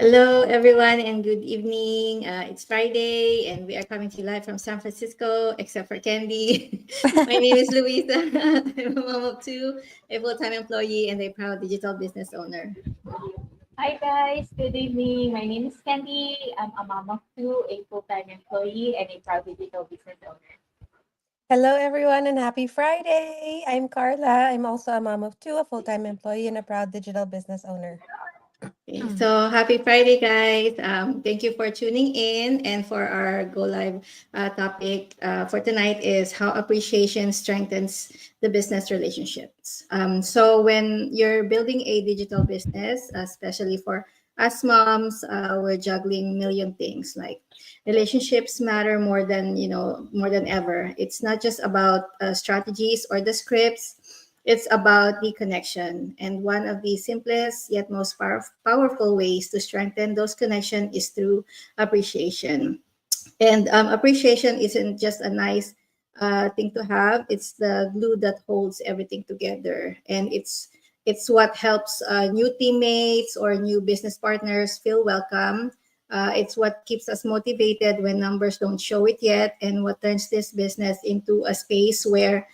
Hello, everyone, and good evening. It's Friday, and we are coming to you live from San Francisco, except for Candy. My name is Luisa. I'm a mom of two, a full-time employee, and a proud digital business owner. Hi guys, good evening. My name is Candy. I'm a mom of two, a full-time employee, and a proud digital business owner. Hello, everyone, and happy Friday. I'm Carla. I'm also a mom of two, a full time employee, and a proud digital business owner. Okay, so happy Friday, guys. Thank you for tuning in. And for our Go Live topic for tonight is how appreciation strengthens the business relationships. So, when you're building a digital business, especially for us moms, we're juggling million things like relationships matter more than ever. It's not just about strategies or the scripts, it's about the connection. And one of the simplest yet most powerful ways to strengthen those connections is through appreciation. And appreciation isn't just a nice thing to have, it's the glue that holds everything together. And it's what helps new teammates or new business partners feel welcome. It's what keeps us motivated when numbers don't show it yet, and what turns this business into a space where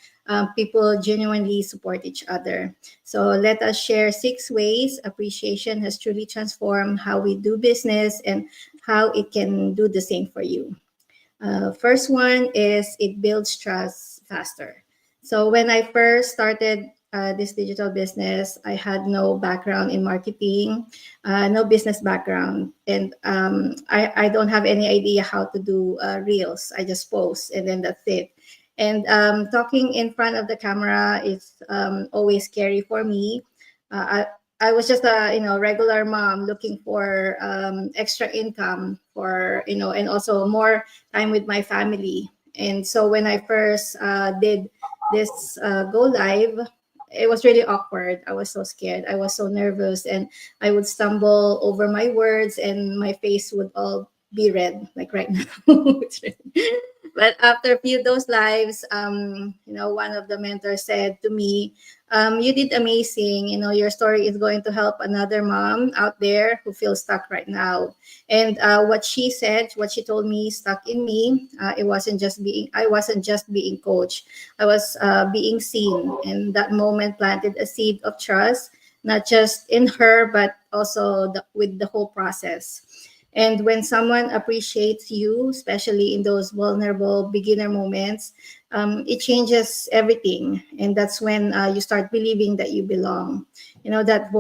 people genuinely support each other. So let us share 6 ways appreciation has truly transformed how we do business and how it can do the same for you. First one is it builds trust faster. So when I first started this digital business, I had no background in marketing, no business background, and I don't have any idea how to do reels. I just post and then that's it. And talking in front of the camera is always scary for me. I was just a regular mom looking for extra income for and also more time with my family. And so when I first did this go live, it was really awkward. I was so scared. I was so nervous, and I would stumble over my words, and my face would all be red, like right now. It's red. But after a few of those lives, one of the mentors said to me, "You did amazing. Your story is going to help another mom out there who feels stuck right now." And what she told me, stuck in me. I wasn't just being coached. I was being seen, and that moment planted a seed of trust, not just in her, but also with the whole process. And when someone appreciates you, especially in those vulnerable beginner moments, it changes everything. And that's when you start believing that you belong. That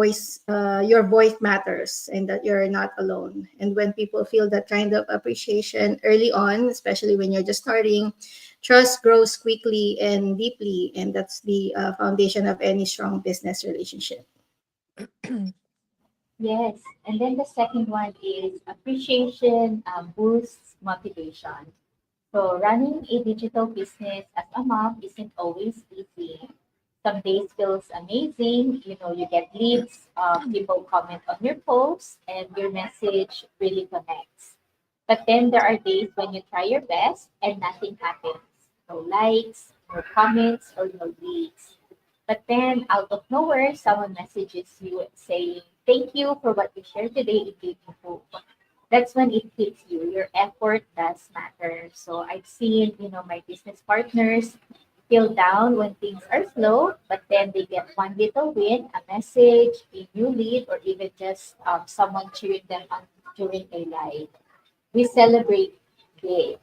your voice matters and that you're not alone. And when people feel that kind of appreciation early on, especially when you're just starting, trust grows quickly and deeply. And that's the foundation of any strong business relationship. Yes, and then the second one is appreciation boosts motivation. So running a digital business as a mom isn't always easy. Some days feels amazing. You get leads, people comment on your posts, and your message really connects. But then there are days when you try your best and nothing happens. No likes, no comments, or no leads. But then out of nowhere, someone messages you saying, "Thank you for what you shared today. It gave me hope." That's when it hits you. Your effort does matter. So I've seen, my business partners feel down when things are slow, but then they get one little win, a message, a new lead, or even just someone cheering them on during a live. We celebrate big,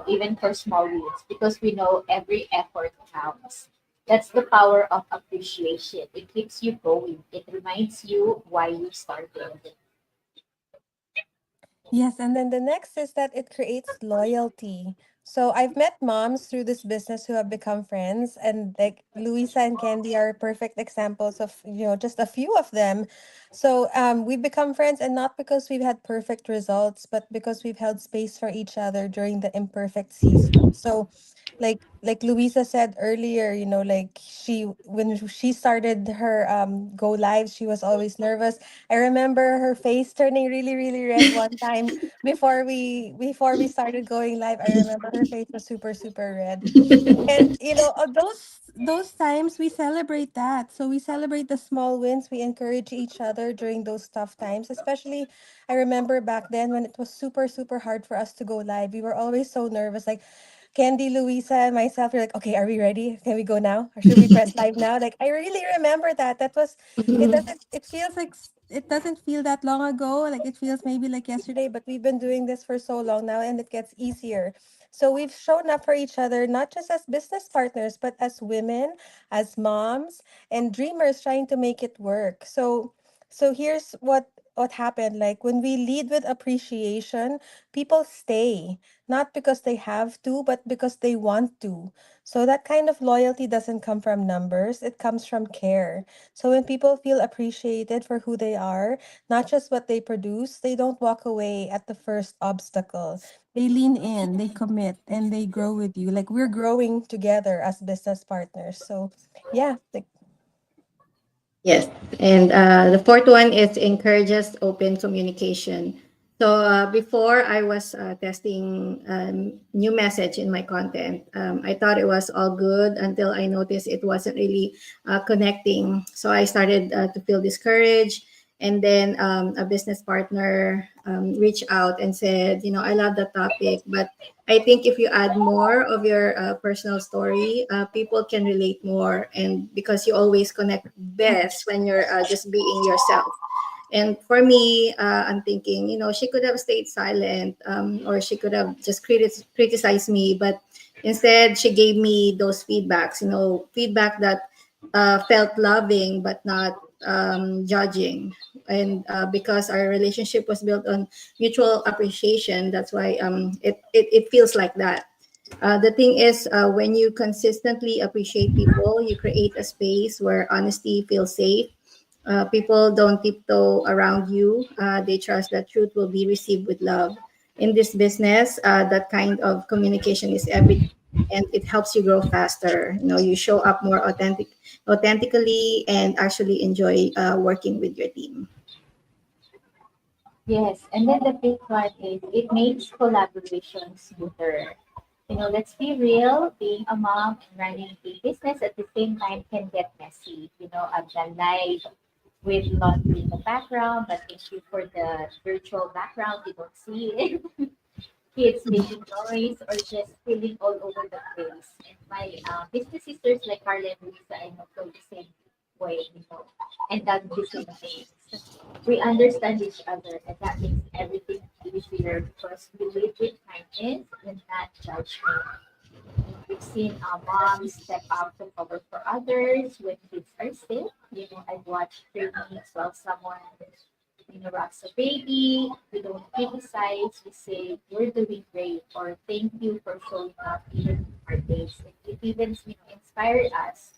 even for small wins, because we know every effort counts. That's the power of appreciation. It keeps you going. It reminds you why you started. Yes, and then the next is that it creates loyalty. So I've met moms through this business who have become friends, and like Luisa and Candy are perfect examples of, just a few of them. So we've become friends, and not because we've had perfect results, but because we've held space for each other during the imperfect season. So like like Louisa said earlier, like when she started her go live, she was always nervous. I remember her face turning really, really red one time before we started going live. I remember her face was super, super red. And those times we celebrate that. So we celebrate the small wins. We encourage each other during those tough times. Especially, I remember back then when it was super, super hard for us to go live. We were always so nervous. Like Candy, Louisa, and myself, we're like, okay, are we ready? Can we go now? Or should we press live now? Like I really remember that. That was it Mhm. doesn't it feels like it doesn't feel that long ago. Like it feels maybe like yesterday, but we've been doing this for so long now and it gets easier. So we've shown up for each other, not just as business partners, but as women, as moms, and dreamers trying to make it work. So here's what happened. Like when we lead with appreciation, people stay, not because they have to, but because they want to. So that kind of loyalty doesn't come from numbers, it comes from care. So when people feel appreciated for who they are, not just what they produce, they don't walk away at the first obstacle. They lean in, they commit, and they grow with you. Like we're growing together as business partners. So, yeah, like Yes, and the fourth one is encourages open communication. So before I was testing new message in my content, I thought it was all good until I noticed it wasn't really connecting. So I started to feel discouraged, and then a business partner reached out and said, I love the topic, but I think if you add more of your personal story, people can relate more. And because you always connect best when you're just being yourself. And for me, I'm thinking, she could have stayed silent, or she could have just criticized me. But instead, she gave me those feedbacks, feedback that felt loving but not judging. And because our relationship was built on mutual appreciation, that's why it feels like that. The thing is, when you consistently appreciate people, you create a space where honesty feels safe. People don't tiptoe around you. They trust that truth will be received with love. In this business, that kind of communication is everything, and it helps you grow faster. You show up more authentically, and actually enjoy working with your team. Yes, and then the big one is it makes collaboration smoother. Let's be real, being a mom and running a business at the same time can get messy. I've done live with laundry in the background, but thank you for the virtual background. You don't see it. Kids making noise or just spilling all over the place. And my business sisters like Carla and Lisa, I know feel the same way, and done the same things. We understand each other, and that makes everything easier because we live with kindness and not judgment. We've seen moms step up to cover for others when kids are sick. I've watched trainings while someone rocks a baby. We don't criticize. We say you're doing great or thank you for showing up even in hard days. It even inspired us.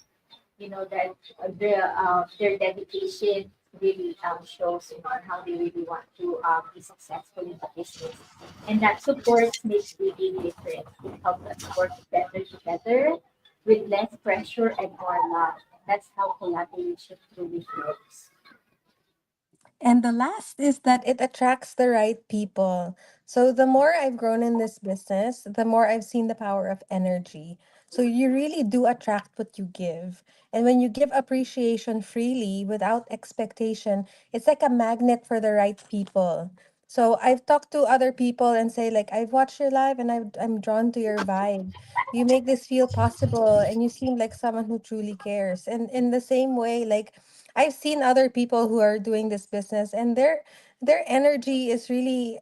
That their dedication really shows how they really want to be successful in the business, and that support makes a big difference. It helps us work better together with less pressure and more love. And that's how collaboration truly grows. And the last is that it attracts the right people. So the more I've grown in this business, the more I've seen the power of energy. So you really do attract what you give. And when you give appreciation freely without expectation, it's like a magnet for the right people. So I've talked to other people and say like I've watched your live and I'm drawn to your vibe. You make this feel possible and you seem like someone who truly cares. And in the same way, like I've seen other people who are doing this business and their energy is really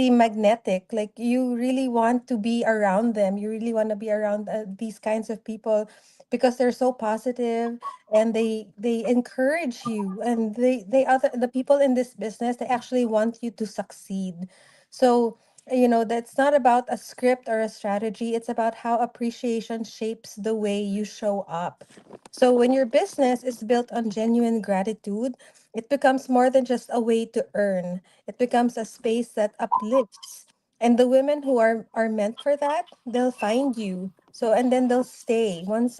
magnetic. Like you really want to be around them. You really want to be around these kinds of people because they're so positive and they encourage you and the people in this business they actually want you to succeed. So that's not about a script or a strategy. It's about how appreciation shapes the way you show up. So when your business is built on genuine gratitude, it becomes more than just a way to earn. It becomes a space that uplifts, And the women who are meant for that, they'll find you. So and then they'll stay. Once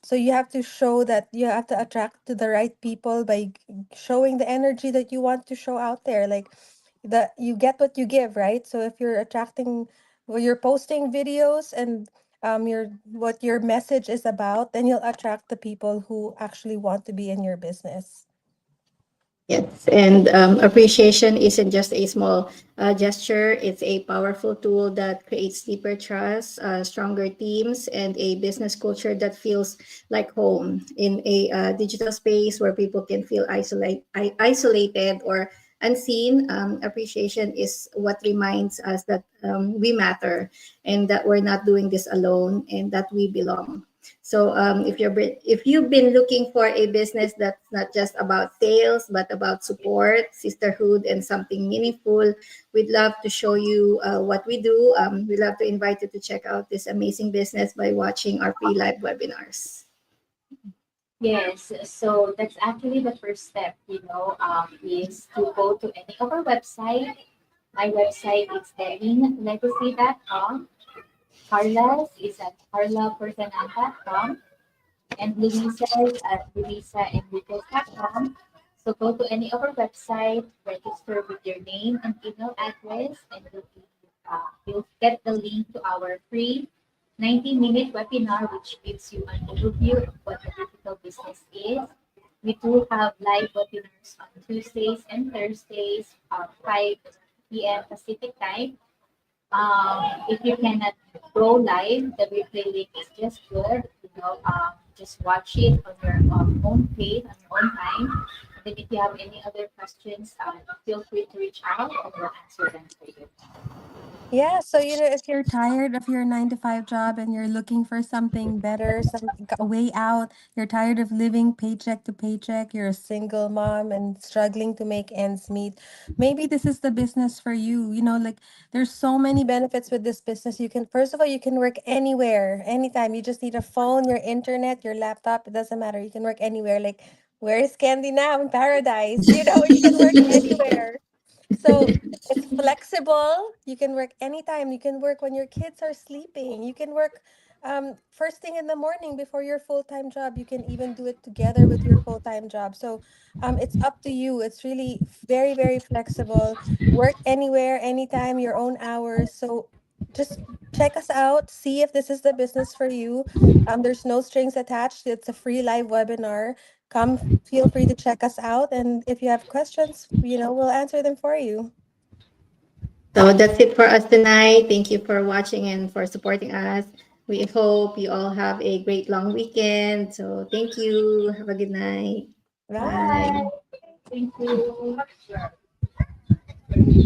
so you have to show that you have to attract to the right people by showing the energy that you want to show out there. Like that you get what you give, right? So if you're attracting, well, you're posting videos and your what your message is about, then you'll attract the people who actually want to be in your business. Yes, and appreciation isn't just a small gesture, it's a powerful tool that creates deeper trust, stronger teams, and a business culture that feels like home in a digital space where people can feel isolated or unseen. Appreciation is what reminds us that we matter and that we're not doing this alone and that we belong. So if you've been looking for a business that's not just about sales but about support, sisterhood, and something meaningful, we'd love to show you what we do. We'd love to invite you to check out this amazing business by watching our free live webinars. Yes, so that's actually the first step, is to go to any of our website. My website is elinlegacy.com. Carla's is at carlapersonan.com. And Luisa's at luisaenriquez.com. So go to any of our website, register with your name and email address, and you'll get the link to our free 90-minute webinar, which gives you an overview of what the digital business is. We do have live webinars on Tuesdays and Thursdays, 5 p.m. Pacific time. If you cannot go live, the replay link is just good. Just watch it on your own pace, on your own time. And then if you have any other questions, feel free to reach out and we'll answer them for you. Yeah, so if you're tired of your 9 to 5 job and you're looking for something better, a way out, you're tired of living paycheck to paycheck, you're a single mom and struggling to make ends meet, maybe this is the business for you. Like there's so many benefits with this business. You can, first of all, you can work anywhere, anytime. You just need a phone, your internet, your laptop, it doesn't matter. You can work anywhere. Like, where is Candy now? In paradise? You can work anywhere. So it's flexible. You can work anytime. You can work when your kids are sleeping. You can work first thing in the morning before your full-time job. You can even do it together with your full-time job. So it's up to you. It's really very, very flexible. Work anywhere, anytime, your own hours. So just check us out. See if this is the business for you. There's no strings attached. It's a free live webinar. Come, feel free to check us out. And if you have questions, we'll answer them for you. So that's it for us tonight. Thank you for watching and for supporting us. We hope you all have a great long weekend. So thank you. Have a good night. Bye. Bye. Thank you.